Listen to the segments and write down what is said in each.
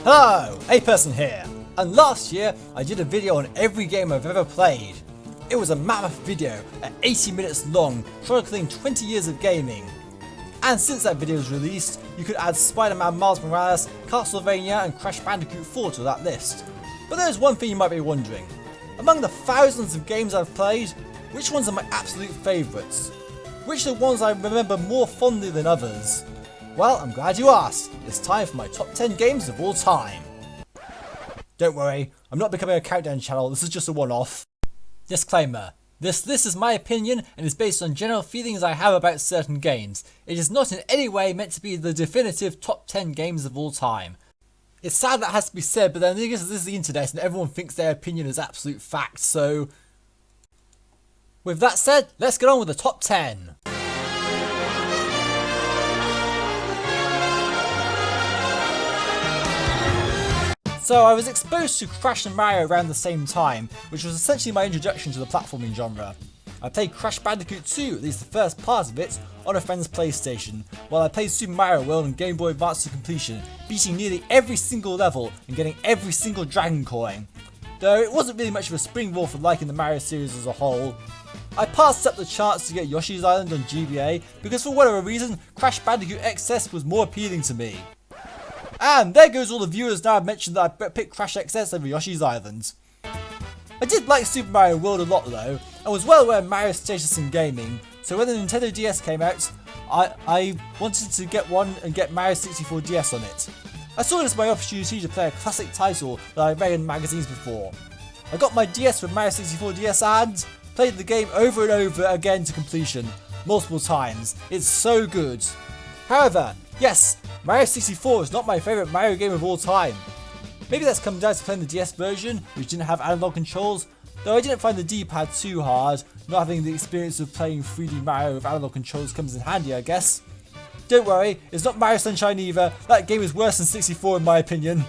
Hello, A Person here, and last year I did a video on every game I've ever played. It was a mammoth video at 80 minutes long, chronicling 20 years of gaming. And since that video was released, you could add Spider-Man Miles Morales, Castlevania and Crash Bandicoot 4 to that list. But there's one thing you might be wondering. Among the thousands of games I've played, which ones are my absolute favourites? Which are the ones I remember more fondly than others? Well, I'm glad you asked. It's time for my top 10 games of all time. Don't worry, I'm not becoming a countdown channel, this is just a one-off. Disclaimer. This is my opinion and is based on general feelings I have about certain games. It is not in any way meant to be the definitive top 10 games of all time. It's sad that has to be said, but then this is the internet and everyone thinks their opinion is absolute fact, so... With that said, let's get on with the top 10. So I was exposed to Crash and Mario around the same time, which was essentially my introduction to the platforming genre. I played Crash Bandicoot 2, at least the first part of it, on a friend's PlayStation, while I played Super Mario World on Game Boy Advance to completion, beating nearly every single level and getting every single Dragon Coin. Though it wasn't really much of a springboard for liking the Mario series as a whole. I passed up the chance to get Yoshi's Island on GBA because for whatever reason, Crash Bandicoot XS was more appealing to me. And there goes all the viewers now I've mentioned that I picked Crash XS over Yoshi's Island. I did like Super Mario World a lot though, and was well aware of Mario's status in gaming, so when the Nintendo DS came out, I wanted to get one and get Mario 64 DS on it. I saw it as my opportunity to play a classic title that I read in magazines before. I got my DS with Mario 64 DS and played the game over and over again to completion, multiple times. It's so good. However, yes, Mario 64 is not my favourite Mario game of all time. Maybe that's come down to playing the DS version, which didn't have analog controls, though I didn't find the D-pad too hard, not having the experience of playing 3D Mario with analog controls comes in handy I guess. Don't worry, it's not Mario Sunshine either, that game is worse than 64 in my opinion.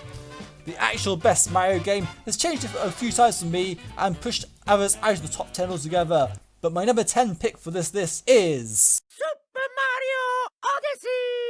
The actual best Mario game has changed a few times for me and pushed others out of the top 10 altogether, but my number 10 pick for this list is... Super Mario Odyssey!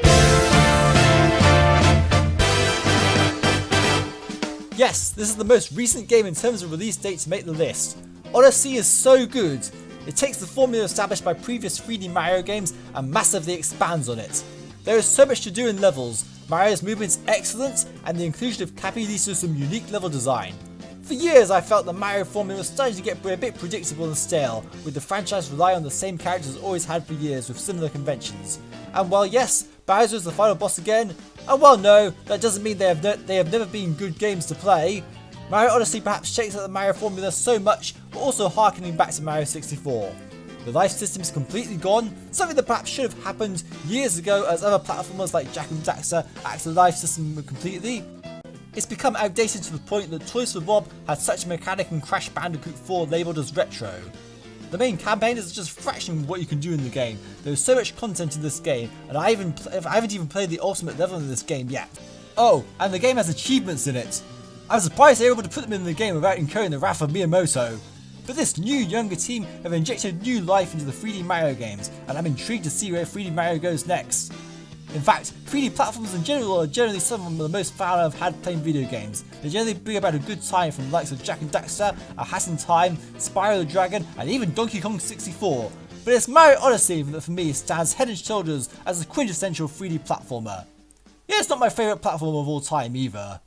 Yes, this is the most recent game in terms of release date to make the list. Odyssey is so good. It takes the formula established by previous 3D Mario games and massively expands on it. There is so much to do in levels, Mario's movement is excellent, and the inclusion of Cappy leads to some unique level design. For years I felt the Mario formula was starting to get a bit predictable and stale, with the franchise relying on the same characters it's always had for years with similar conventions. And while yes, Bowser is the final boss again, and while no, that doesn't mean they have never been good games to play, Mario Odyssey perhaps shakes up the Mario formula so much, but also harkening back to Mario 64. The life system is completely gone, something that perhaps should have happened years ago as other platformers like Jak and Daxter axed the life system completely. It's become outdated to the point that Toys for Bob had such a mechanic in Crash Bandicoot 4 labelled as retro. The main campaign is just a fraction of what you can do in the game. There is so much content in this game, and I haven't even played the ultimate level in this game yet. Oh, and the game has achievements in it. I'm surprised they were able to put them in the game without incurring the wrath of Miyamoto. But this new, younger team have injected new life into the 3D Mario games, and I'm intrigued to see where 3D Mario goes next. In fact, 3D platforms in general are generally some of the most fun I've had playing video games. They generally bring about a good time from the likes of Jak and Daxter, A Hat in Time, Spyro the Dragon, and even Donkey Kong 64. But it's Mario Odyssey that for me stands head and shoulders as a quintessential 3D platformer. Yeah, it's not my favourite platform of all time either.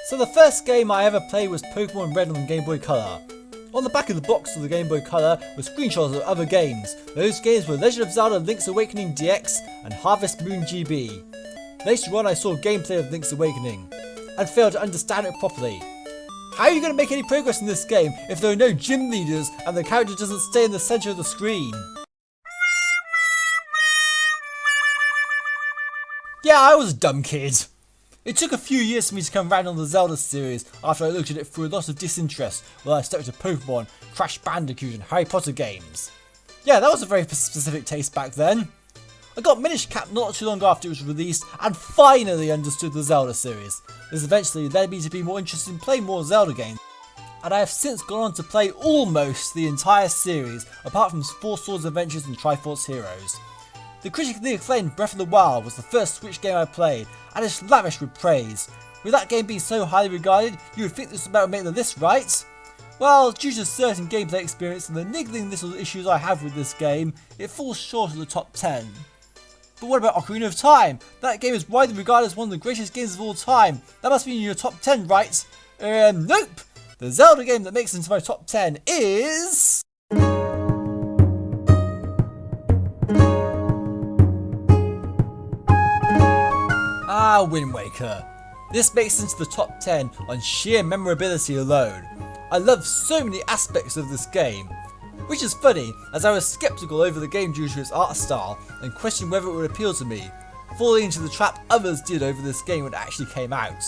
So the first game I ever played was Pokemon Red on Game Boy Color. On the back of the box of the Game Boy Color were screenshots of other games. Those games were Legend of Zelda Link's Awakening DX and Harvest Moon GB. Later on I saw gameplay of Link's Awakening and failed to understand it properly. How are you going to make any progress in this game if there are no gym leaders and the character doesn't stay in the centre of the screen? Yeah, I was a dumb kid. It took a few years for me to come round on the Zelda series after I looked at it through a lot of disinterest while I stuck to Pokemon, Crash Bandicoot and Harry Potter games. Yeah, that was a very specific taste back then. I got Minish Cap not too long after it was released and finally understood the Zelda series. This eventually led me to be more interested in playing more Zelda games. and I have since gone on to play almost the entire series, apart from Four Swords Adventures and Triforce Heroes. The critically acclaimed Breath of the Wild was the first Switch game I played, and it's lavish with praise. With that game being so highly regarded, you would think this was about to make the list, right? Well, due to certain gameplay experience and the niggling little issues I have with this game, it falls short of the top 10. But what about Ocarina of Time? That game is widely regarded as one of the greatest games of all time. That must be in your top 10, right? Nope! The Zelda game that makes it into my top 10 is... Wind Waker. This makes it into the top 10 on sheer memorability alone. I love so many aspects of this game. Which is funny, as I was skeptical over the game due to its art style and questioned whether it would appeal to me, falling into the trap others did over this game when it actually came out.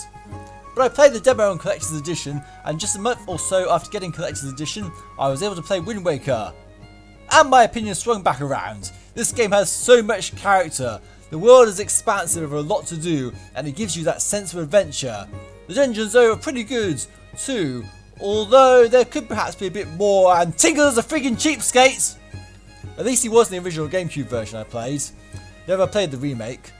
But I played the demo on Collector's Edition, and just a month or so after getting Collector's Edition, I was able to play Wind Waker. And my opinion swung back around. This game has so much character. The world is expansive with a lot to do, and it gives you that sense of adventure. The dungeons though are pretty good too, although there could perhaps be a bit more, and Tinker's a freaking cheapskate! At least he was in the original GameCube version I played. Never played the remake.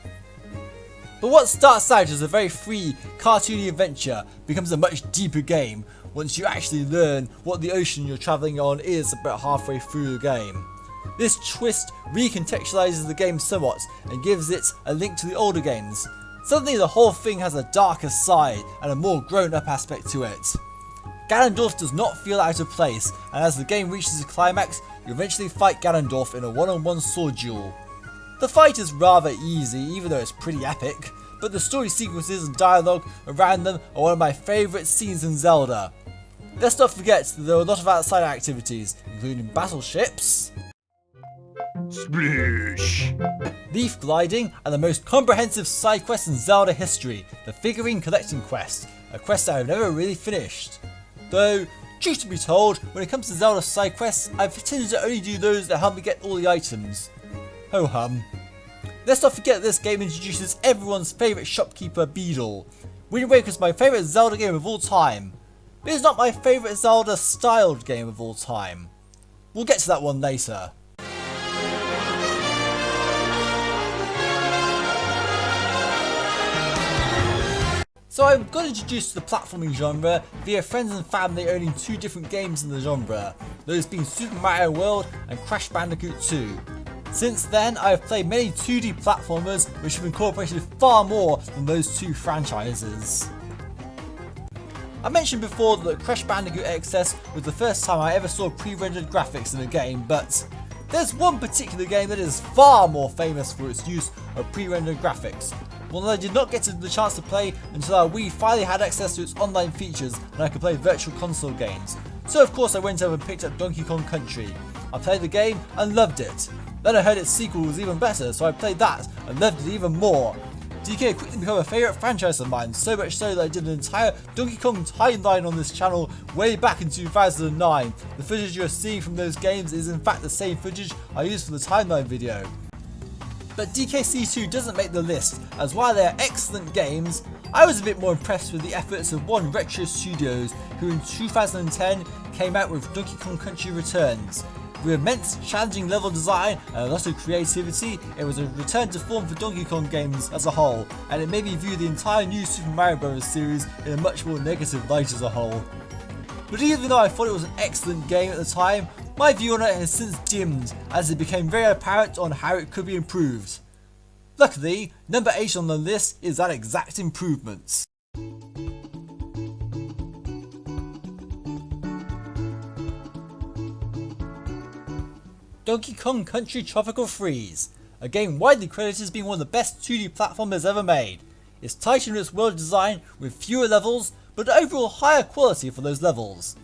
But what starts out as a very free, cartoony adventure becomes a much deeper game once you actually learn what the ocean you're travelling on is about halfway through the game. This twist recontextualizes the game somewhat and gives it a link to the older games. Suddenly the whole thing has a darker side and a more grown-up aspect to it. Ganondorf does not feel out of place, and as the game reaches a climax, you eventually fight Ganondorf in a one-on-one sword duel. The fight is rather easy, even though it's pretty epic, but the story sequences and dialogue around them are one of my favourite scenes in Zelda. Let's not forget that there are a lot of outside activities, including battleships, Splish! leaf gliding, and the most comprehensive side quest in Zelda history, the figurine collecting quest, a quest I have never really finished. Though, truth to be told, when it comes to Zelda side quests, I've tended to only do those that help me get all the items. Ho hum. Let's not forget that this game introduces everyone's favourite shopkeeper, Beedle. Wind Waker is my favourite Zelda game of all time, but it's not my favourite Zelda styled game of all time. We'll get to that one later. So I got introduced to the platforming genre via friends and family owning two different games in the genre, those being Super Mario World and Crash Bandicoot 2. Since then, I have played many 2D platformers which have incorporated far more than those two franchises. I mentioned before that Crash Bandicoot XS was the first time I ever saw pre-rendered graphics in a game, but there's one particular game that is far more famous for its use of pre-rendered graphics. One that I did not get the chance to play until our Wii finally had access to its online features and I could play virtual console games. So of course I went over and picked up Donkey Kong Country. I played the game and loved it. Then I heard its sequel was even better, so I played that and loved it even more. DK quickly became a favourite franchise of mine, so much so that I did an entire Donkey Kong timeline on this channel way back in 2009. The footage you're seeing from those games is in fact the same footage I used for the timeline video. But DKC2 doesn't make the list, as while they are excellent games, I was a bit more impressed with the efforts of One Retro Studios, who in 2010 came out with Donkey Kong Country Returns. With immense challenging level design and a lot of creativity, it was a return to form for Donkey Kong games as a whole, and it made me view the entire new Super Mario Bros. Series in a much more negative light as a whole. But even though I thought it was an excellent game at the time, my view on it has since dimmed as it became very apparent on how it could be improved. Luckily, number 8 on the list is that exact improvement. Donkey Kong Country Tropical Freeze, a game widely credited as being one of the best 2D platformers ever made. It's tighter in its world design with fewer levels, but overall higher quality for those levels.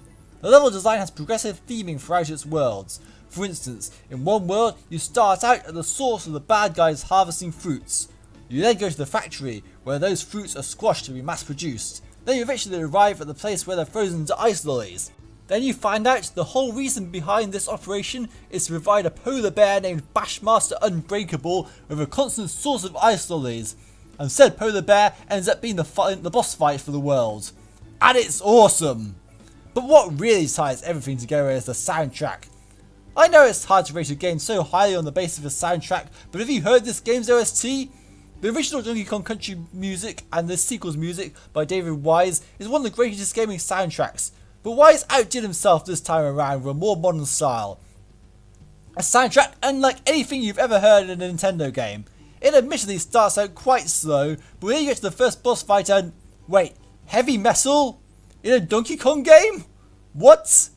The level design has progressive theming throughout its worlds. For instance, in one world you start out at the source of the bad guys harvesting fruits. You then go to the factory where those fruits are squashed to be mass produced. Then you eventually arrive at the place where they're frozen into ice lollies. Then you find out the whole reason behind this operation is to provide a polar bear named Bashmaster Unbreakable with a constant source of ice lollies. And said polar bear ends up being the boss fight for the world. And it's awesome! But what really ties everything together is the soundtrack. I know it's hard to rate a game so highly on the basis of the soundtrack, but have you heard this game's OST? The original Donkey Kong Country music and the sequel's music by David Wise is one of the greatest gaming soundtracks, but Wise outdid himself this time around with a more modern style. A soundtrack unlike anything you've ever heard in a Nintendo game. It admittedly starts out quite slow, but when you get to the first boss fight and... wait, heavy metal? In a Donkey Kong game? What?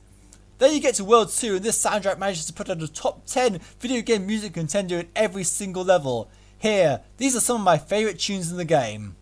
Then you get to World 2 and this soundtrack manages to put out a top 10 video game music contender in every single level. Here, these are some of my favourite tunes in the game.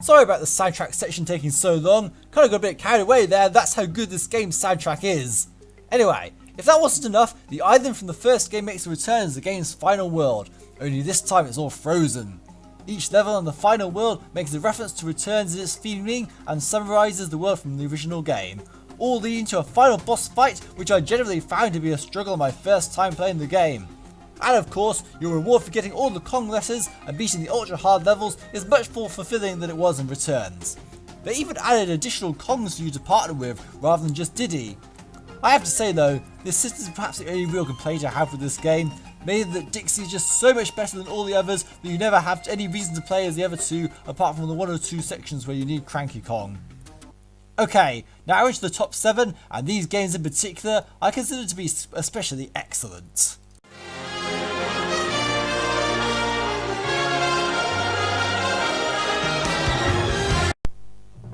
Sorry about the soundtrack section taking so long, kinda got a bit carried away there, that's how good this game's soundtrack is. Anyway, if that wasn't enough, the island from the first game makes a return as the game's final world, only this time it's all frozen. Each level on the final world makes a reference to returns in its theming and summarises the world from the original game, all leading to a final boss fight which I generally found to be a struggle on my first time playing the game. And of course, your reward for getting all the Kong letters and beating the ultra hard levels is much more fulfilling than it was in Returns. They even added additional Kongs for you to partner with rather than just Diddy. I have to say though, this system is perhaps the only real complaint I have with this game, mainly that Dixie is just so much better than all the others that you never have any reason to play as the other two apart from the one or two sections where you need Cranky Kong. Okay, now into the top 7, and these games in particular I consider to be especially excellent.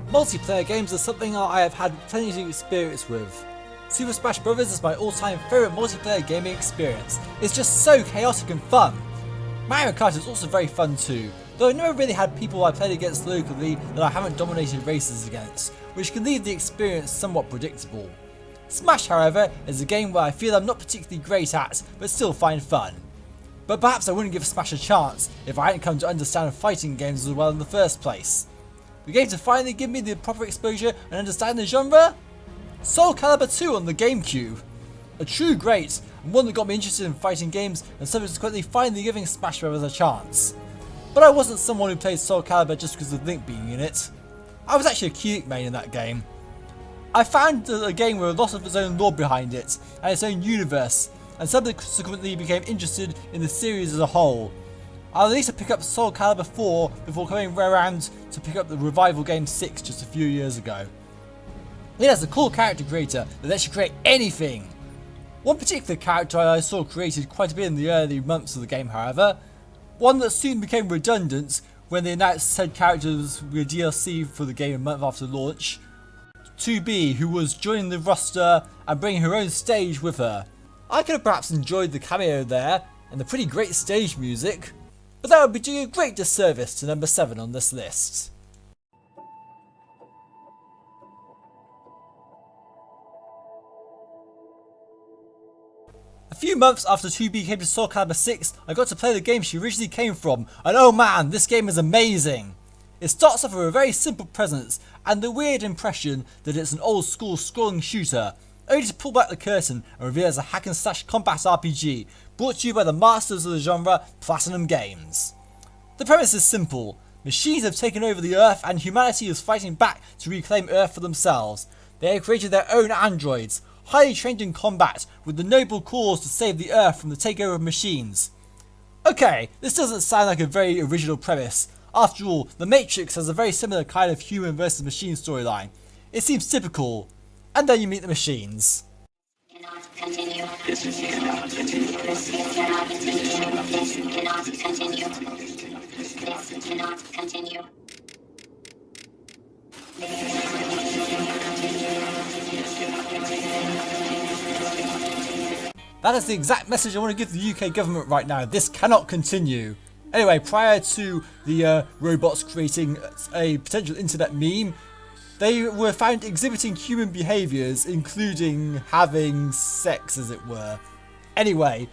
Multiplayer games are something I have had plenty of experience with. Super Smash Bros. Is my all-time favourite multiplayer gaming experience. It's just so chaotic and fun. Mario Kart is also very fun too, though I never really had people I played against locally that I haven't dominated races against, which can leave the experience somewhat predictable. Smash, however, is a game where I feel I'm not particularly great at, but still find fun. But perhaps I wouldn't give Smash a chance if I hadn't come to understand fighting games as well in the first place. The game to finally give me the proper exposure and understand the genre? Soul Calibur 2 on the GameCube. A true great, and one that got me interested in fighting games and subsequently finally giving Smash Bros. A chance. But I wasn't someone who played Soul Calibur just because of Link being in it. I was actually a Link main in that game. I found a game with a lot of its own lore behind it, and its own universe, and subsequently became interested in the series as a whole. I'll at least pick up Soul Calibur 4 before coming around to pick up the revival game 6 just a few years ago. It has a cool character creator that lets you create anything. One particular character I saw created quite a bit in the early months of the game, however, one that soon became redundant when they announced said characters were DLC for the game a month after launch. 2B, who was joining the roster and bringing her own stage with her. I could have perhaps enjoyed the cameo there and the pretty great stage music, but that would be doing a great disservice to number 7 on this list. A few months after 2B came to Soul Calibur 6, I got to play the game she originally came from, and oh man, this game is amazing! It starts off with a very simple presence, and the weird impression that it's an old school scrolling shooter, only to pull back the curtain and reveal as a hack and slash combat RPG, brought to you by the masters of the genre, Platinum Games. The premise is simple. Machines have taken over the Earth and humanity is fighting back to reclaim Earth for themselves. They have created their own androids, highly trained in combat, with the noble cause to save the Earth from the takeover of machines. Okay, this doesn't sound like a very original premise. After all, The Matrix has a very similar kind of human versus machine storyline. It seems typical. And then you meet the machines. Continue. This cannot continue. This cannot continue. This cannot continue. This cannot continue. That is the exact message I want to give the UK government right now. This cannot continue. Anyway, prior to the robots creating a potential internet meme, they were found exhibiting human behaviours, including having sex, as it were. Anyway,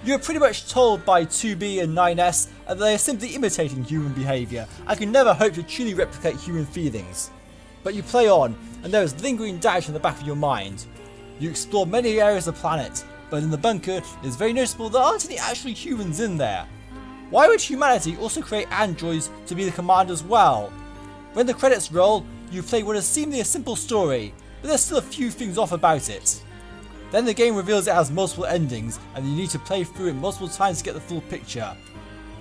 you're pretty much told by 2B and 9S that they are simply imitating human behaviour and can never hope to truly replicate human feelings. But you play on, and there is lingering doubt in the back of your mind. You explore many areas of the planet, but in the bunker it is very noticeable there aren't any actually humans in there. Why would humanity also create androids to be the command as well? When the credits roll, you play what is seemingly a simple story, but there's still a few things off about it. Then the game reveals it has multiple endings, and you need to play through it multiple times to get the full picture.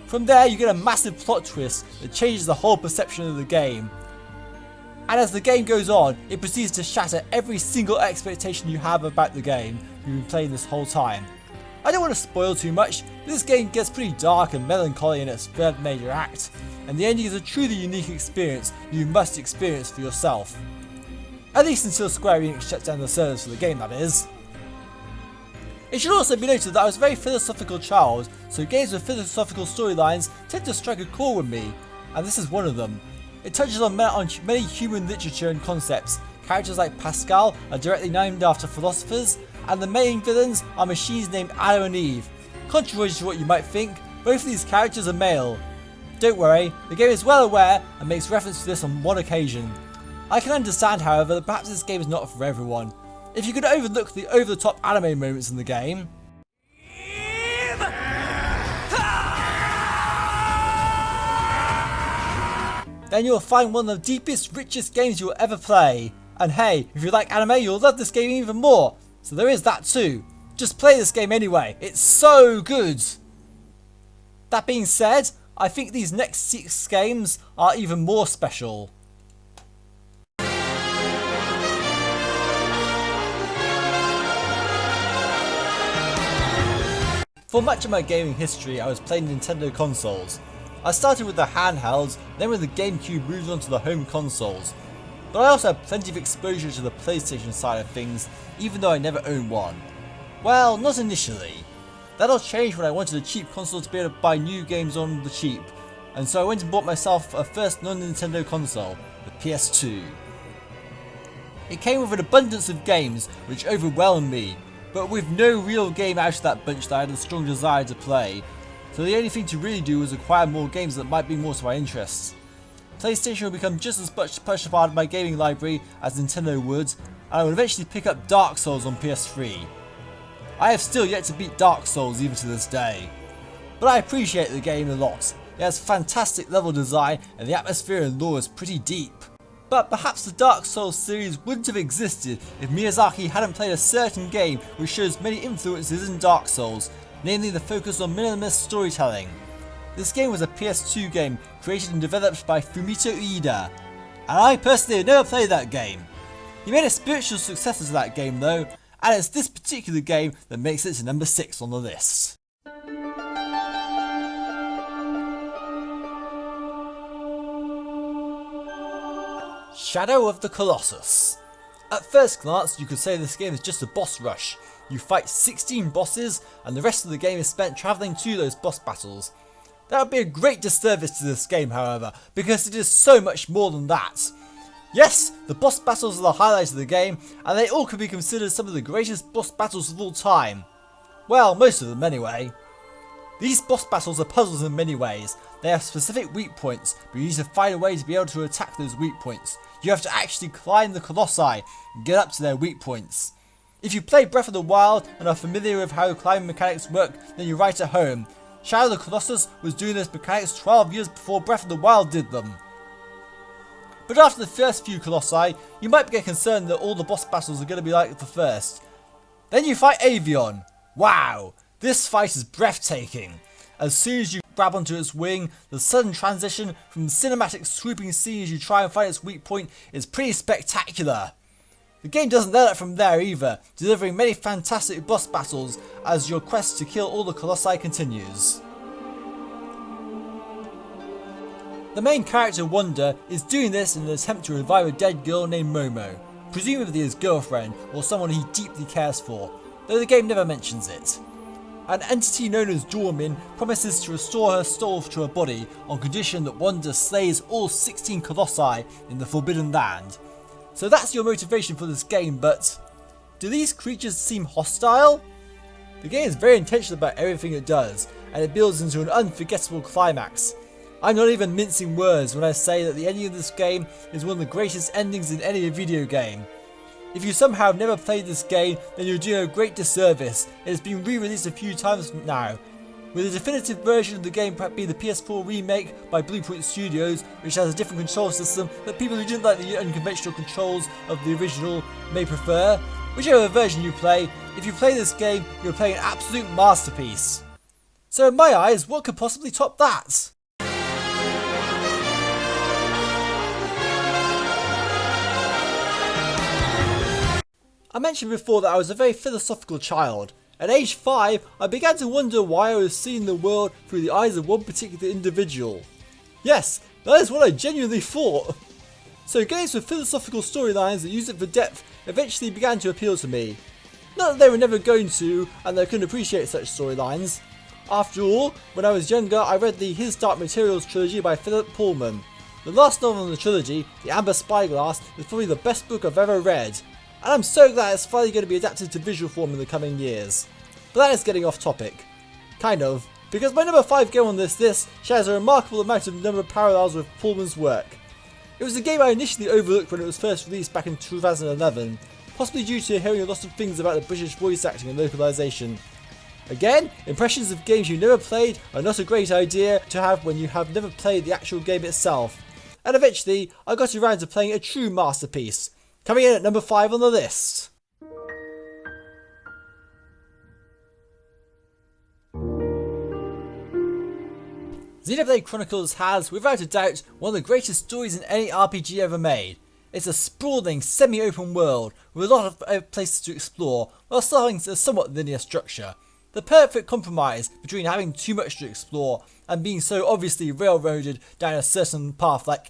From there you get a massive plot twist that changes the whole perception of the game. And as the game goes on, it proceeds to shatter every single expectation you have about the game you've been playing this whole time. I don't want to spoil too much, but this game gets pretty dark and melancholy in its third major act, and the ending is a truly unique experience you must experience for yourself. At least until Square Enix shuts down the servers for the game, that is. It should also be noted that I was a very philosophical child, so games with philosophical storylines tend to strike a chord with me, and this is one of them. It touches on many human literature and concepts. Characters like Pascal are directly named after philosophers, and the main villains are machines named Adam and Eve. Contrary to what you might think, both of these characters are male. Don't worry, the game is well aware and makes reference to this on one occasion. I can understand, however, that perhaps this game is not for everyone. If you could overlook the over-the-top anime moments in the game, then you'll find one of the deepest, richest games you'll ever play. And hey, if you like anime, you'll love this game even more. So there is that too. Just play this game anyway, it's so good! That being said, I think these next 6 games are even more special. For much of my gaming history, I was playing Nintendo consoles. I started with the handhelds, then when the GameCube moved on to the home consoles. But I also had plenty of exposure to the PlayStation side of things, even though I never owned one. Well, not initially. That all changed when I wanted a cheap console to be able to buy new games on the cheap, and so I went and bought myself a first non-Nintendo console, the PS2. It came with an abundance of games, which overwhelmed me, but with no real game out of that bunch that I had a strong desire to play, so the only thing to really do was acquire more games that might be more to my interests. PlayStation will become just as much a part of my gaming library as Nintendo would, and I will eventually pick up Dark Souls on PS3. I have still yet to beat Dark Souls even to this day, but I appreciate the game a lot. It has fantastic level design and the atmosphere and lore is pretty deep. But perhaps the Dark Souls series wouldn't have existed if Miyazaki hadn't played a certain game which shows many influences in Dark Souls, namely the focus on minimalist storytelling. This game was a PS2 game created and developed by Fumito Ueda, and I personally have never played that game. He made a spiritual successor to that game though, and it's this particular game that makes it to number 6 on the list. Shadow of the Colossus. At first glance you could say this game is just a boss rush. You fight 16 bosses and the rest of the game is spent travelling to those boss battles. That would be a great disservice to this game however, because it is so much more than that. Yes, the boss battles are the highlight of the game, and they all could be considered some of the greatest boss battles of all time. Well, most of them anyway. These boss battles are puzzles in many ways. They have specific weak points, but you need to find a way to be able to attack those weak points. You have to actually climb the colossi and get up to their weak points. If you play Breath of the Wild and are familiar with how climbing mechanics work, then you're right at home. Shadow of the Colossus was doing those mechanics 12 years before Breath of the Wild did them. But after the first few colossi, you might get concerned that all the boss battles are going to be like the first. Then you fight Avion. Wow, this fight is breathtaking. As soon as you grab onto its wing, the sudden transition from the cinematic swooping scene as you try and find its weak point is pretty spectacular. The game doesn't let up from there either, delivering many fantastic boss battles as your quest to kill all the colossi continues. The main character Wanda is doing this in an attempt to revive a dead girl named Momo, presumably his girlfriend or someone he deeply cares for, though the game never mentions it. An entity known as Dormin promises to restore her soul to her body on condition that Wanda slays all 16 colossi in the Forbidden Land. So that's your motivation for this game, but do these creatures seem hostile? The game is very intentional about everything it does, and it builds into an unforgettable climax. I'm not even mincing words when I say that the ending of this game is one of the greatest endings in any video game. If you somehow have never played this game, then you're doing a great disservice. It has been re-released a few times now, with a definitive version of the game being the PS4 remake by Bluepoint Studios, which has a different control system that people who didn't like the unconventional controls of the original may prefer. Whichever version you play, if you play this game, you're playing an absolute masterpiece. So in my eyes, what could possibly top that? I mentioned before that I was a very philosophical child. At age 5, I began to wonder why I was seeing the world through the eyes of one particular individual. Yes, that is what I genuinely thought. So games with philosophical storylines that use it for depth eventually began to appeal to me. Not that they were never going to, and that I couldn't appreciate such storylines. After all, when I was younger I read the His Dark Materials trilogy by Philip Pullman. The last novel in the trilogy, The Amber Spyglass, is probably the best book I've ever read, and I'm so glad it's finally going to be adapted to visual form in the coming years. But that is getting off topic. Kind of, because my number 5 game on this list shares a remarkable amount of number of parallels with Pullman's work. It was a game I initially overlooked when it was first released back in 2011, possibly due to hearing a lot of things about the British voice acting and localization. Again, impressions of games you never played are not a great idea to have when you have never played the actual game itself. And eventually, I got around to playing a true masterpiece, coming in at number 5 on the list. Xenoblade Chronicles has, without a doubt, one of the greatest stories in any RPG ever made. It's a sprawling, semi-open world with a lot of places to explore, while still having a somewhat linear structure. The perfect compromise between having too much to explore and being so obviously railroaded down a certain path like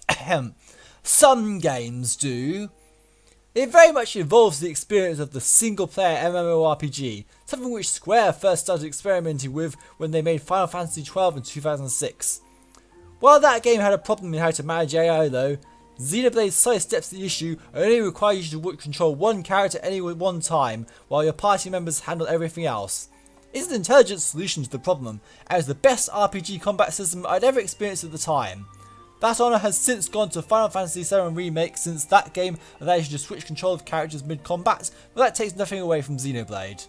some games do. It very much involves the experience of the single-player MMORPG, something which Square first started experimenting with when they made Final Fantasy XII in 2006. While that game had a problem in how to manage AI though, Xenoblade sidesteps the issue and only requires you to control one character at any one time, while your party members handle everything else. It's an intelligent solution to the problem, and is the best RPG combat system I'd ever experienced at the time. That honour has since gone to Final Fantasy VII Remake, since that game allows you to switch control of characters mid-combat, but that takes nothing away from Xenoblade.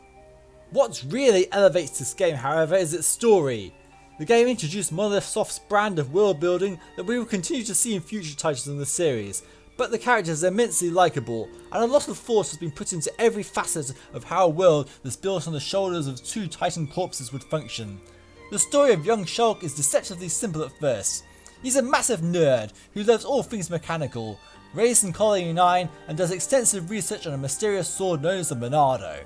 What really elevates this game, however, is its story. The game introduced Monolith Soft's brand of world building that we will continue to see in future titles in the series, but the characters are immensely likeable, and a lot of thought has been put into every facet of how a world that's built on the shoulders of 2 Titan corpses would function. The story of young Shulk is deceptively simple at first. He's a massive nerd who loves all things mechanical, raised in Colony 9 and does extensive research on a mysterious sword known as the Monado.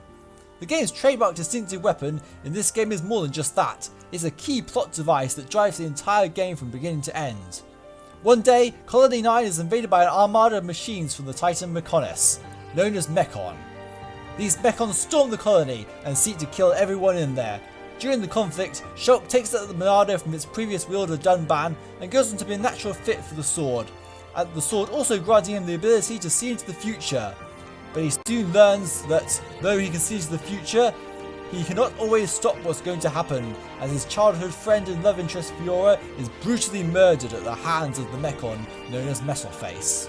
The game's trademark distinctive weapon in this game is more than just that. It's a key plot device that drives the entire game from beginning to end. One day, Colony 9 is invaded by an armada of machines from the Titan Mechonis, known as Mechon. These Mechons storm the colony and seek to kill everyone in there. During the conflict, Shulk takes out the Monado from its previous wielder Dunban and goes on to be a natural fit for the sword, and the sword also granting him the ability to see into the future. But he soon learns that, though he can see into the future, he cannot always stop what's going to happen, as his childhood friend and love interest Fiora is brutally murdered at the hands of the Mechon known as Metalface.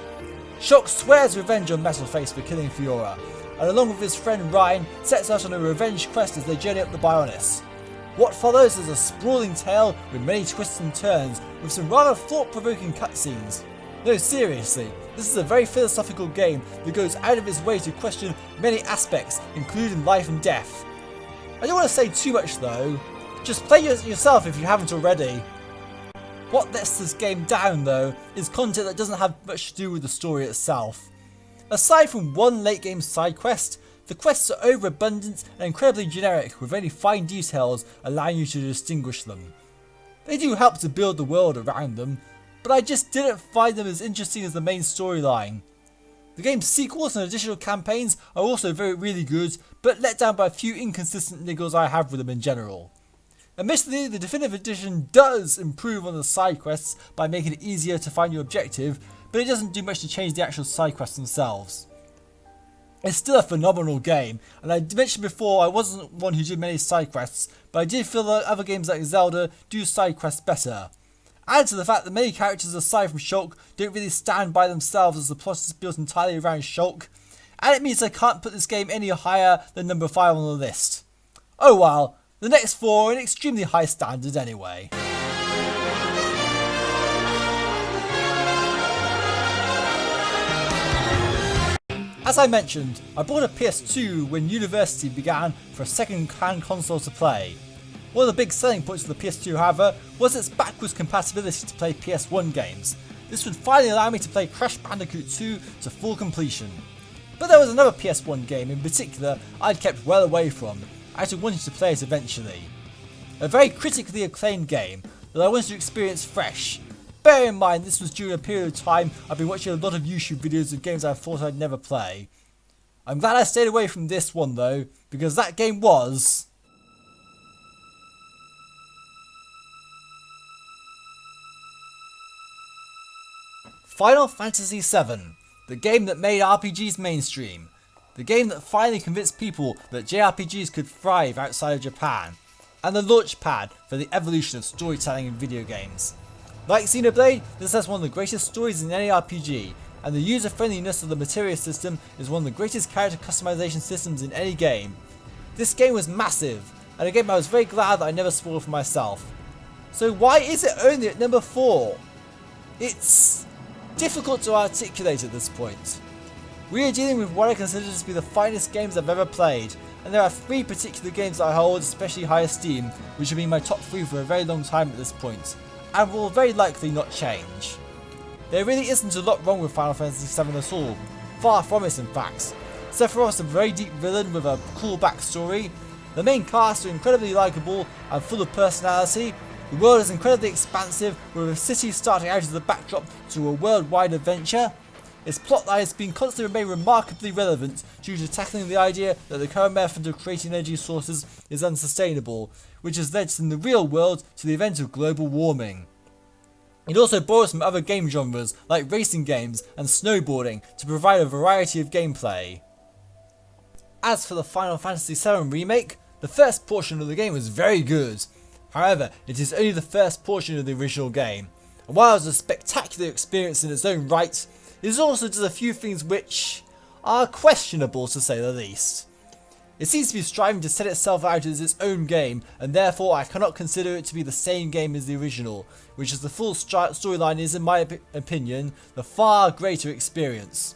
Shulk swears revenge on Metalface for killing Fiora, and along with his friend Ryan sets out on a revenge quest as they journey up the Bionis. What follows is a sprawling tale with many twists and turns, with some rather thought-provoking cutscenes. No, seriously, this is a very philosophical game that goes out of its way to question many aspects, including life and death. I don't want to say too much though, just play it yourself if you haven't already. What lets this game down though is content that doesn't have much to do with the story itself. Aside from one late game side quest, the quests are overabundant and incredibly generic, with only fine details allowing you to distinguish them. They do help to build the world around them, but I just didn't find them as interesting as the main storyline. The game's sequels and additional campaigns are also really good, but let down by a few inconsistent niggles I have with them in general. Admittedly, the Definitive Edition does improve on the side quests by making it easier to find your objective, but it doesn't do much to change the actual side quests themselves. It's still a phenomenal game, and I mentioned before I wasn't one who did many side quests, but I did feel that other games like Zelda do side quests better. Add to the fact that many characters aside from Shulk don't really stand by themselves, as the plot is built entirely around Shulk, and it means I can't put this game any higher than number 5 on the list. Oh well, the next 4 are an extremely high standard anyway. As I mentioned, I bought a PS2 when university began for a second-hand console to play. One of the big selling points of the PS2, however, was its backwards compatibility to play PS1 games. This would finally allow me to play Crash Bandicoot 2 to full completion. But there was another PS1 game in particular I'd kept well away from, out of wanting to play it eventually. A very critically acclaimed game that I wanted to experience fresh. Bear in mind this was during a period of time I've been watching a lot of YouTube videos of games I thought I'd never play. I'm glad I stayed away from this one though, because that game was... Final Fantasy VII, the game that made RPGs mainstream. The game that finally convinced people that JRPGs could thrive outside of Japan. And the launchpad for the evolution of storytelling in video games. Like Xenoblade, this has one of the greatest stories in any RPG, and the user-friendliness of the materia system is one of the greatest character customization systems in any game. This game was massive, and a game I was very glad that I never spoiled for myself. So why is it only at number 4? It's difficult to articulate at this point. We are dealing with what I consider to be the finest games I've ever played, and there are 3 particular games that I hold especially high esteem, which have been my top 3 for a very long time at this point, and will very likely not change. There really isn't a lot wrong with Final Fantasy VII at all, far from it in fact. Sephiroth is a very deep villain with a cool backstory, the main cast are incredibly likeable and full of personality, the world is incredibly expansive with a city starting out as the backdrop to a worldwide adventure. Its plotline has been constantly remained remarkably relevant due to tackling the idea that the current method of creating energy sources is unsustainable, which has led in the real world to the event of global warming. It also borrows from other game genres like racing games and snowboarding to provide a variety of gameplay. As for the Final Fantasy VII Remake, the first portion of the game was very good. However, it is only the first portion of the original game, and while it was a spectacular experience in its own right, it also does a few things which are questionable to say the least. It seems to be striving to set itself out as its own game, and therefore I cannot consider it to be the same game as the original, which is the full storyline is, in my opinion, the far greater experience.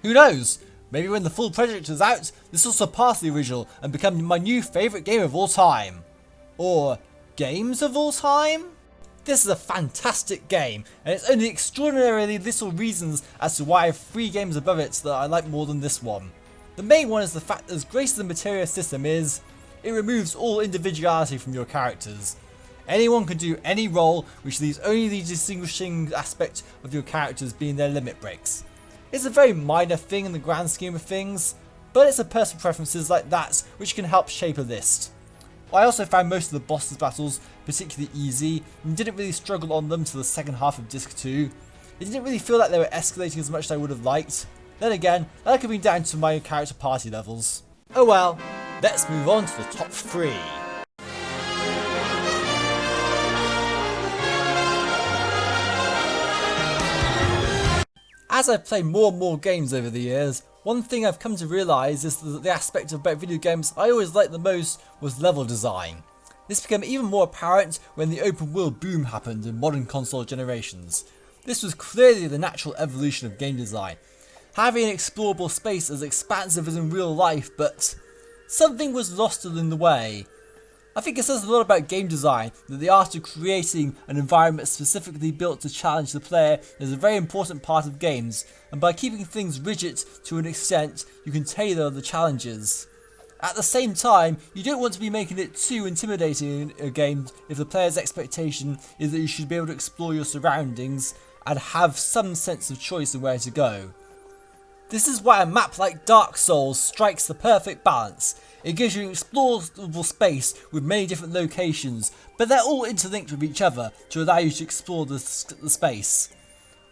Who knows? Maybe when the full project is out, this will surpass the original and become my new favourite game of all time. Or games of all time? This is a fantastic game, and it's only extraordinarily little reasons as to why I have 3 games above it that I like more than this one. The main one is the fact that as great as the materia system is, it removes all individuality from your characters. Anyone can do any role, which leaves only the distinguishing aspect of your characters being their limit breaks. It's a very minor thing in the grand scheme of things, but it's a personal preferences like that which can help shape a list. I also found most of the bosses battles particularly easy and didn't really struggle on them till the second half of Disc 2. It didn't really feel like they were escalating as much as I would have liked. Then again, that could have been down to my character party levels. Oh well, let's move on to the top 3. As I've played more and more games over the years, one thing I've come to realise is that the aspect about video games I always liked the most was level design. This became even more apparent when the open world boom happened in modern console generations. This was clearly the natural evolution of game design, having an explorable space as expansive as in real life, but something was lost along the way. I think it says a lot about game design that the art of creating an environment specifically built to challenge the player is a very important part of games, and by keeping things rigid to an extent, you can tailor the challenges. At the same time, you don't want to be making it too intimidating in a game if the player's expectation is that you should be able to explore your surroundings and have some sense of choice in where to go. This is why a map like Dark Souls strikes the perfect balance. It gives you an explorable space with many different locations, but they're all interlinked with each other to allow you to explore the space.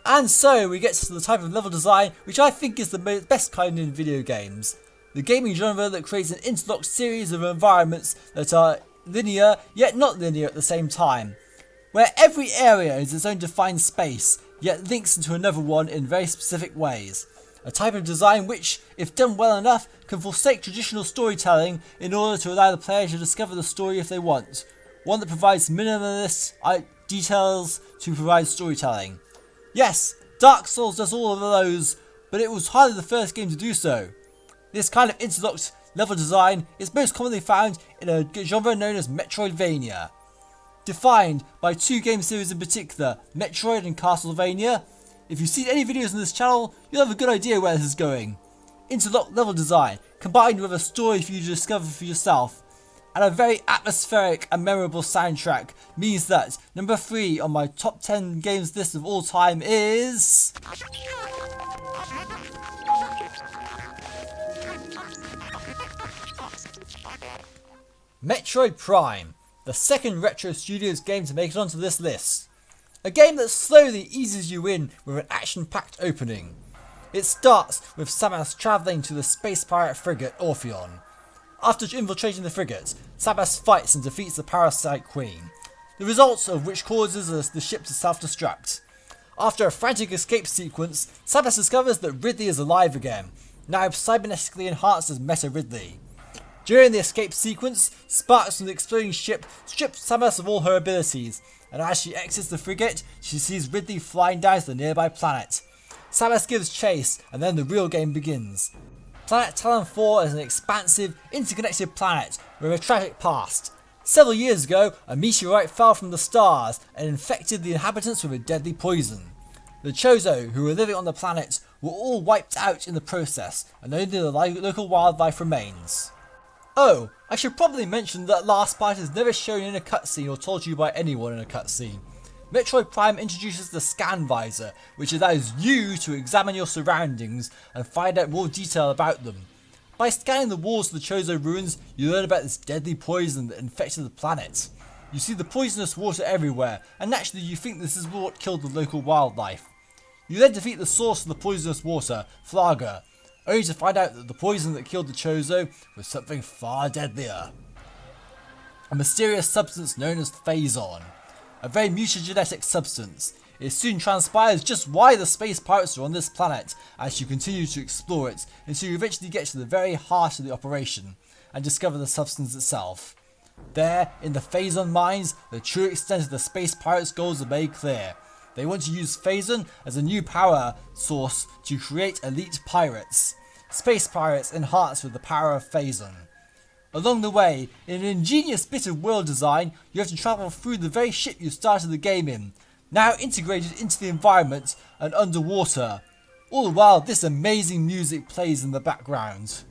And so we get to the type of level design which I think is the best kind in video games. The gaming genre that creates an interlocked series of environments that are linear yet not linear at the same time, where every area is its own defined space yet links into another one in very specific ways. A type of design which, if done well enough, can forsake traditional storytelling in order to allow the player to discover the story if they want. One that provides minimalist details to provide storytelling. Yes, Dark Souls does all of those, but it was hardly the first game to do so. This kind of interlocked level design is most commonly found in a genre known as Metroidvania. Defined by 2 game series in particular, Metroid and Castlevania. If you've seen any videos on this channel, you'll have a good idea where this is going. Interlocked level design, combined with a story for you to discover for yourself, and a very atmospheric and memorable soundtrack, means that number 3 on my top 10 games list of all time is... Metroid Prime, the second Retro Studios game to make it onto this list. A game that slowly eases you in with an action-packed opening. It starts with Samus travelling to the space pirate frigate Orpheon. After infiltrating the frigate, Samus fights and defeats the parasite queen, the result of which causes the ship to self-destruct. After a frantic escape sequence, Samus discovers that Ridley is alive again, now cybernetically enhanced as Meta Ridley. During the escape sequence, sparks from the exploding ship strip Samus of all her abilities, and as she exits the frigate, she sees Ridley flying down to the nearby planet. Samus gives chase, and then the real game begins. Planet Talon 4 is an expansive, interconnected planet with a tragic past. Several years ago, a meteorite fell from the stars and infected the inhabitants with a deadly poison. The Chozo, who were living on the planet, were all wiped out in the process, and only the local wildlife remains. Oh, I should probably mention that last part is never shown in a cutscene or told to you by anyone in a cutscene. Metroid Prime introduces the scan visor, which allows you to examine your surroundings and find out more detail about them. By scanning the walls of the Chozo ruins, you learn about this deadly poison that infected the planet. You see the poisonous water everywhere, and naturally you think this is what killed the local wildlife. You then defeat the source of the poisonous water, Flaga, only to find out that the poison that killed the Chozo was something far deadlier. A mysterious substance known as Phazon, a very mutagenetic substance. It soon transpires just why the space pirates are on this planet as you continue to explore it until you eventually get to the very heart of the operation and discover the substance itself. There, in the Phazon mines, the true extent of the space pirates' goals are made clear. They want to use Phazon as a new power source to create elite pirates. Space pirates enhanced with the power of Phazon. Along the way, in an ingenious bit of world design, you have to travel through the very ship you started the game in, now integrated into the environment and underwater. All the while, this amazing music plays in the background.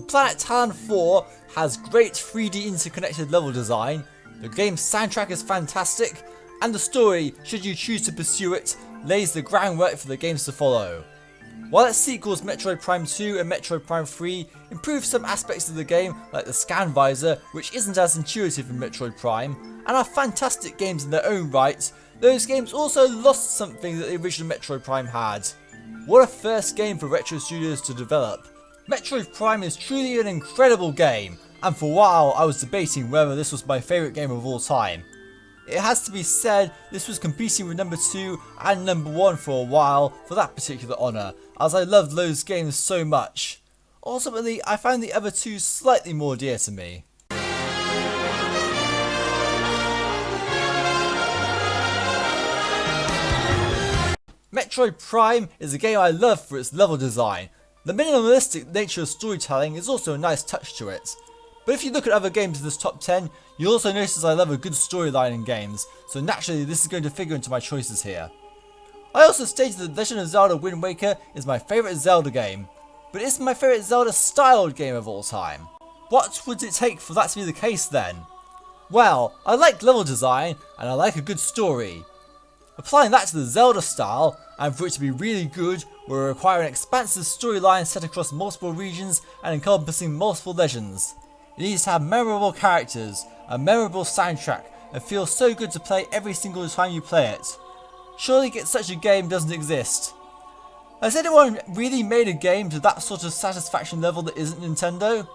Planet Talon 4 has great 3D interconnected level design, the game's soundtrack is fantastic, and the story, should you choose to pursue it, lays the groundwork for the games to follow. While its sequels Metroid Prime 2 and Metroid Prime 3 improve some aspects of the game like the scan visor, which isn't as intuitive in Metroid Prime, and are fantastic games in their own right, those games also lost something that the original Metroid Prime had. What a first game for Retro Studios to develop. Metroid Prime is truly an incredible game, and for a while I was debating whether this was my favourite game of all time. It has to be said this was competing with number 2 and number 1 for a while for that particular honour, as I loved those games so much. Ultimately, I found the other two slightly more dear to me. Metroid Prime is a game I love for its level design. The minimalistic nature of storytelling is also a nice touch to it. But if you look at other games in this top 10, you'll also notice I love a good storyline in games, so naturally this is going to figure into my choices here. I also stated that Legend of Zelda Wind Waker is my favourite Zelda game, but it's my favourite Zelda styled game of all time. What would it take for that to be the case then? Well, I like level design and I like a good story. Applying that to the Zelda style, and for it to be really good, will require an expansive storyline set across multiple regions and encompassing multiple legends. It needs to have memorable characters, a memorable soundtrack, and feel so good to play every single time you play it. Surely such a game doesn't exist. Has anyone really made a game to that sort of satisfaction level that isn't Nintendo?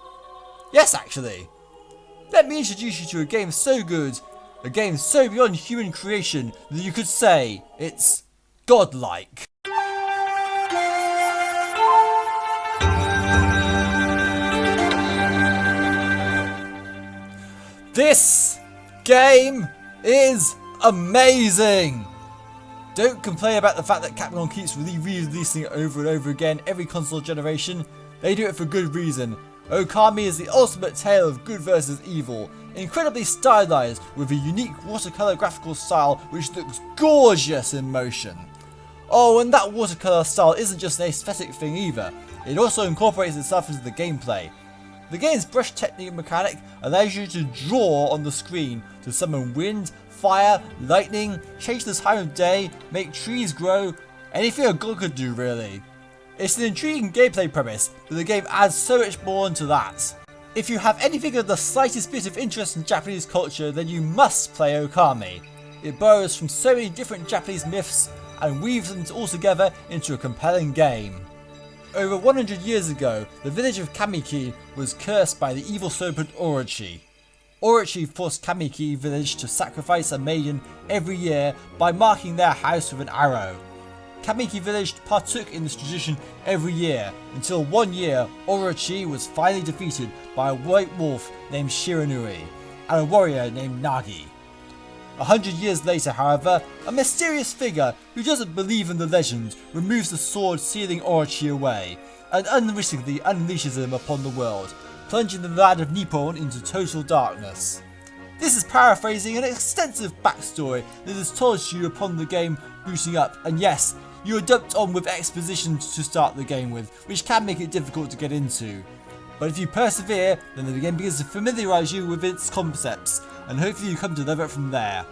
Yes, actually. Let me introduce you to a game so good, a game so beyond human creation that you could say it's godlike. This game is amazing! Don't complain about the fact that Capcom keeps re-releasing it over and over again every console generation. They do it for good reason. Okami is the ultimate tale of good versus evil, incredibly stylized with a unique watercolor graphical style which looks gorgeous in motion. Oh, and that watercolor style isn't just an aesthetic thing either, it also incorporates itself into the gameplay. The game's brush technique mechanic allows you to draw on the screen to summon wind, fire, lightning, change the time of day, make trees grow, anything a god could do really. It's an intriguing gameplay premise, but the game adds so much more onto that. If you have anything of the slightest bit of interest in Japanese culture, then you must play Okami. It borrows from so many different Japanese myths and weaves them all together into a compelling game. Over 100 years ago, the village of Kamiki was cursed by the evil serpent Orochi. Orochi forced Kamiki village to sacrifice a maiden every year by marking their house with an arrow. Kamiki village partook in this tradition every year until one year Orochi was finally defeated by a white wolf named Shiranui and a warrior named Nagi. 100 years later, however, a mysterious figure who doesn't believe in the legend removes the sword sealing Orochi away and unwittingly unleashes him upon the world, plunging the land of Nippon into total darkness. This is paraphrasing an extensive backstory that is told to you upon the game booting up, and yes, you are dumped on with exposition to start the game with, which can make it difficult to get into. But if you persevere, then the game begins to familiarise you with its concepts, and hopefully you come to love it from there.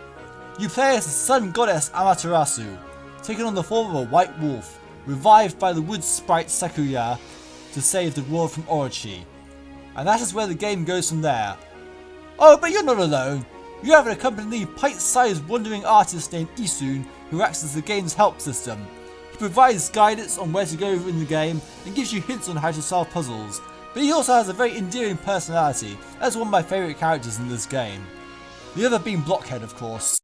You play as the sun goddess Amaterasu, taking on the form of a white wolf, revived by the wood sprite Sakuya to save the world from Orochi. And that is where the game goes from there. Oh, but you're not alone. You have an accompanying pint-sized wandering artist named Isun who acts as the game's help system. He provides guidance on where to go in the game and gives you hints on how to solve puzzles, but he also has a very endearing personality as one of my favourite characters in this game. The other being Blockhead, of course.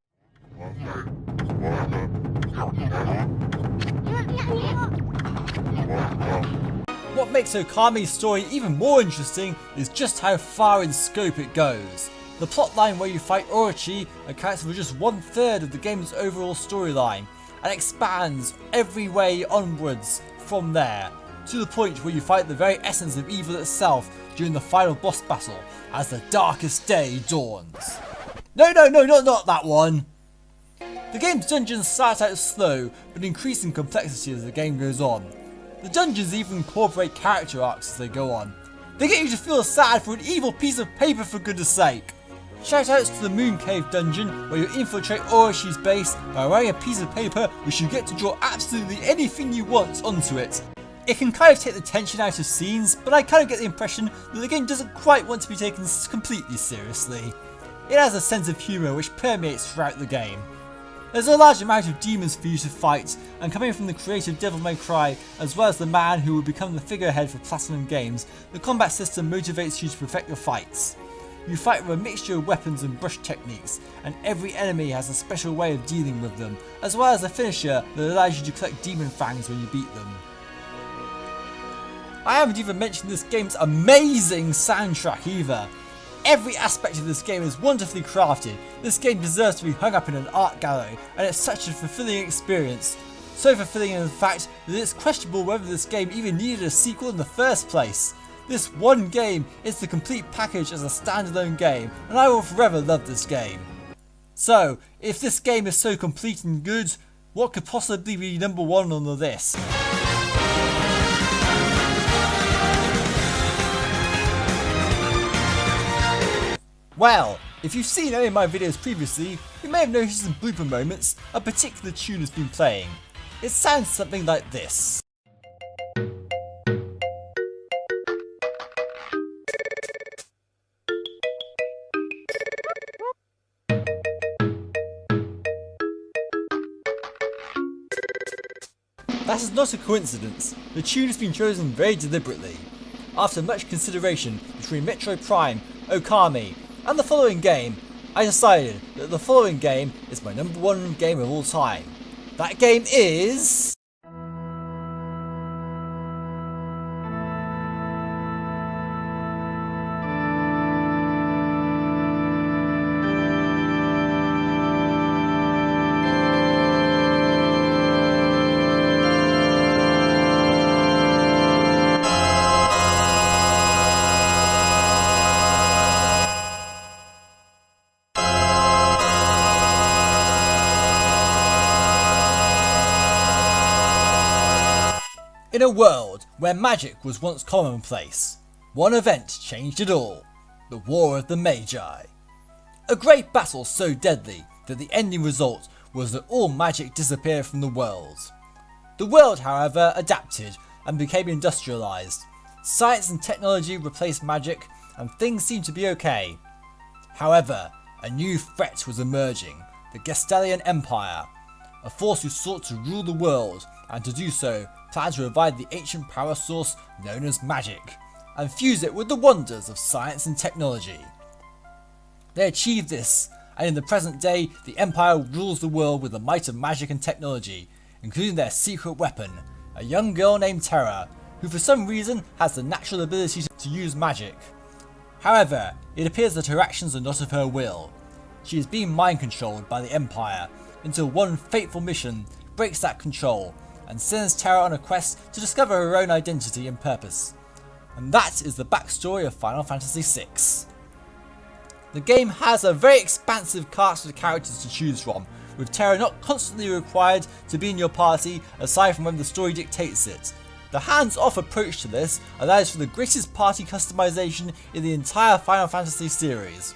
What makes Okami's story even more interesting is just how far in scope it goes. The plotline where you fight Orochi accounts for just 1/3 of the game's overall storyline, and expands every way onwards from there, to the point where you fight the very essence of evil itself during the final boss battle as the darkest day dawns. No, not that one! The game's dungeons start out slow, but increase in complexity as the game goes on. The dungeons even incorporate character arcs as they go on. They get you to feel sad for an evil piece of paper, for goodness sake. Shoutouts to the Moon Cave dungeon where you infiltrate Orochi's base by writing a piece of paper which you get to draw absolutely anything you want onto it. It can kind of take the tension out of scenes, but I kind of get the impression that the game doesn't quite want to be taken completely seriously. It has a sense of humour which permeates throughout the game. There's a large amount of demons for you to fight, and coming from the creative Devil May Cry, as well as the man who will become the figurehead for Platinum Games, the combat system motivates you to perfect your fights. You fight with a mixture of weapons and brush techniques, and every enemy has a special way of dealing with them, as well as a finisher that allows you to collect demon fangs when you beat them. I haven't even mentioned this game's amazing soundtrack either. Every aspect of this game is wonderfully crafted. This game deserves to be hung up in an art gallery, and it's such a fulfilling experience. So fulfilling in fact that it's questionable whether this game even needed a sequel in the first place. This one game is the complete package as a standalone game, and I will forever love this game. So, if this game is so complete and good, what could possibly be number one on the list? Well, If you've seen any of my videos previously, you may have noticed in blooper moments a particular tune has been playing. It sounds something like this. That is not a coincidence. The tune has been chosen very deliberately. After much consideration between Metroid Prime, Okami, and the following game, I decided that the following game is my #1 game of all time. That game is... In a world where magic was once commonplace, one event changed it all: the War of the Magi. A great battle so deadly that the ending result was that all magic disappeared from the world. The world, however, adapted and became industrialised. Science and technology replaced magic, and things seemed to be okay. However, a new threat was emerging: the Gestelian Empire, a force who sought to rule the world, and to do so planned to revive the ancient power source known as magic, and fuse it with the wonders of science and technology. They achieved this, and in the present day the Empire rules the world with the might of magic and technology, including their secret weapon, a young girl named Terra, who for some reason has the natural ability to use magic. However, it appears that her actions are not of her will. She is being mind controlled by the Empire, until one fateful mission breaks that control and sends Terra on a quest to discover her own identity and purpose. And that is the backstory of Final Fantasy VI. The game has a very expansive cast of characters to choose from, with Terra not constantly required to be in your party aside from when the story dictates it. The hands-off approach to this allows for the greatest party customization in the entire Final Fantasy series.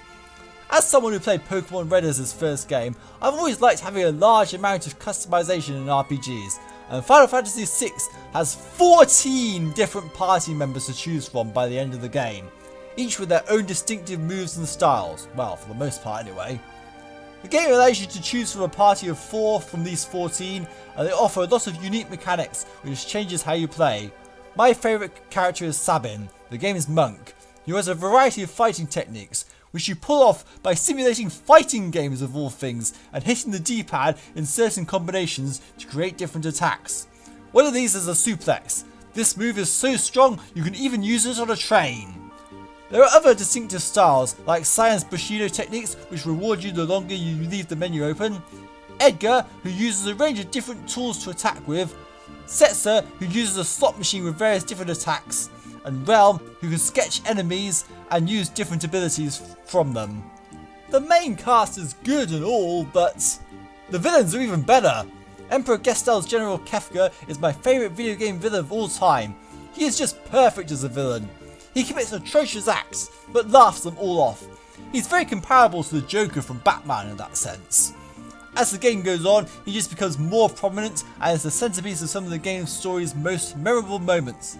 As someone who played Pokemon Red as his first game, I've always liked having a large amount of customization in RPGs, and Final Fantasy VI has 14 different party members to choose from by the end of the game, each with their own distinctive moves and styles, well, for the most part anyway. The game allows you to choose from a party of 4 from these 14, and they offer a lot of unique mechanics which changes how you play. My favourite character is Sabin, the game's monk, who has a variety of fighting techniques, which you pull off by simulating fighting games of all things and hitting the D-pad in certain combinations to create different attacks. One of these is a suplex. This move is so strong you can even use it on a train. There are other distinctive styles like Cyan's Bushido techniques, which reward you the longer you leave the menu open, Edgar, who uses a range of different tools to attack with, Setzer, who uses a slot machine with various different attacks, and Realm, who can sketch enemies and use different abilities from them. The main cast is good and all, but the villains are even better. Emperor Gestel's General Kefka is my favourite video game villain of all time. He is just perfect as a villain. He commits atrocious acts, but laughs them all off. He's very comparable to the Joker from Batman in that sense. As the game goes on, he just becomes more prominent and is the centrepiece of some of the game's story's most memorable moments,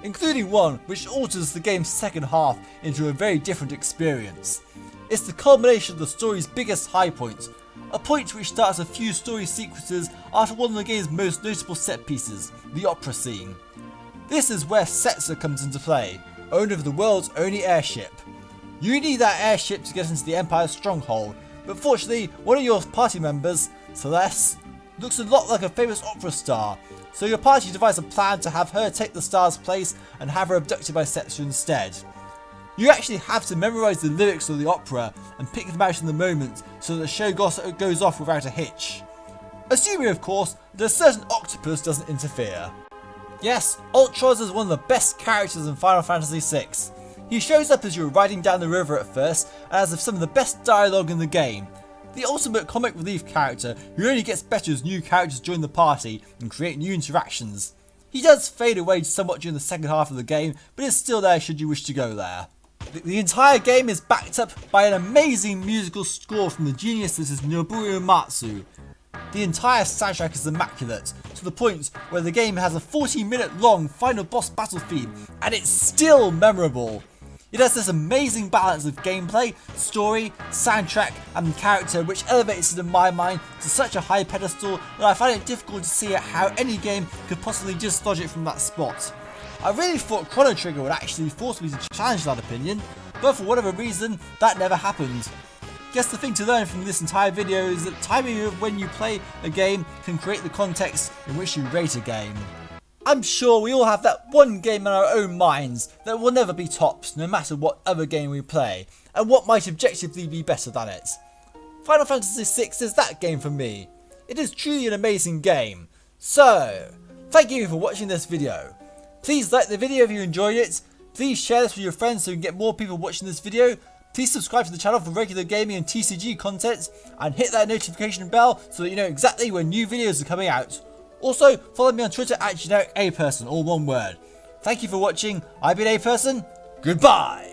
including one which alters the game's second half into a very different experience. It's the culmination of the story's biggest high point, a point which starts a few story sequences after one of the game's most notable set pieces, the opera scene. This is where Setzer comes into play, owner of the world's only airship. You need that airship to get into the Empire's stronghold, but fortunately one of your party members, Celeste, looks a lot like a famous opera star, so your party devises a plan to have her take the star's place and have her abducted by Setzer instead. You actually have to memorise the lyrics of the opera and pick them out in the moment so that the show goes off without a hitch. Assuming of course that a certain octopus doesn't interfere. Yes, Outtro is one of the best characters in Final Fantasy VI. He shows up as you're riding down the river at first and has some of the best dialogue in the game. The ultimate comic relief character who only gets better as new characters join the party and create new interactions. He does fade away somewhat during the second half of the game, but is still there should you wish to go there. The entire game is backed up by an amazing musical score from the genius that is Nobuo Uematsu. The entire soundtrack is immaculate, to the point where the game has a 40-minute long final boss battle theme, and it's still memorable. It has this amazing balance of gameplay, story, soundtrack and character which elevates it in my mind to such a high pedestal that I find it difficult to see how any game could possibly dislodge it from that spot. I really thought Chrono Trigger would actually force me to challenge that opinion, but for whatever reason, that never happened. Guess the thing to learn from this entire video is that timing of when you play a game can create the context in which you rate a game. I'm sure we all have that one game in our own minds that will never be topped no matter what other game we play, and what might objectively be better than it. Final Fantasy VI is that game for me. It is truly an amazing game. So, thank you for watching this video. Please like the video if you enjoyed it, please share this with your friends so we can get more people watching this video, please subscribe to the channel for regular gaming and TCG content, and hit that notification bell so that you know exactly when new videos are coming out. Also, follow me on Twitter at GenericAperson, all one word. Thank you for watching, I've been A-Person, goodbye!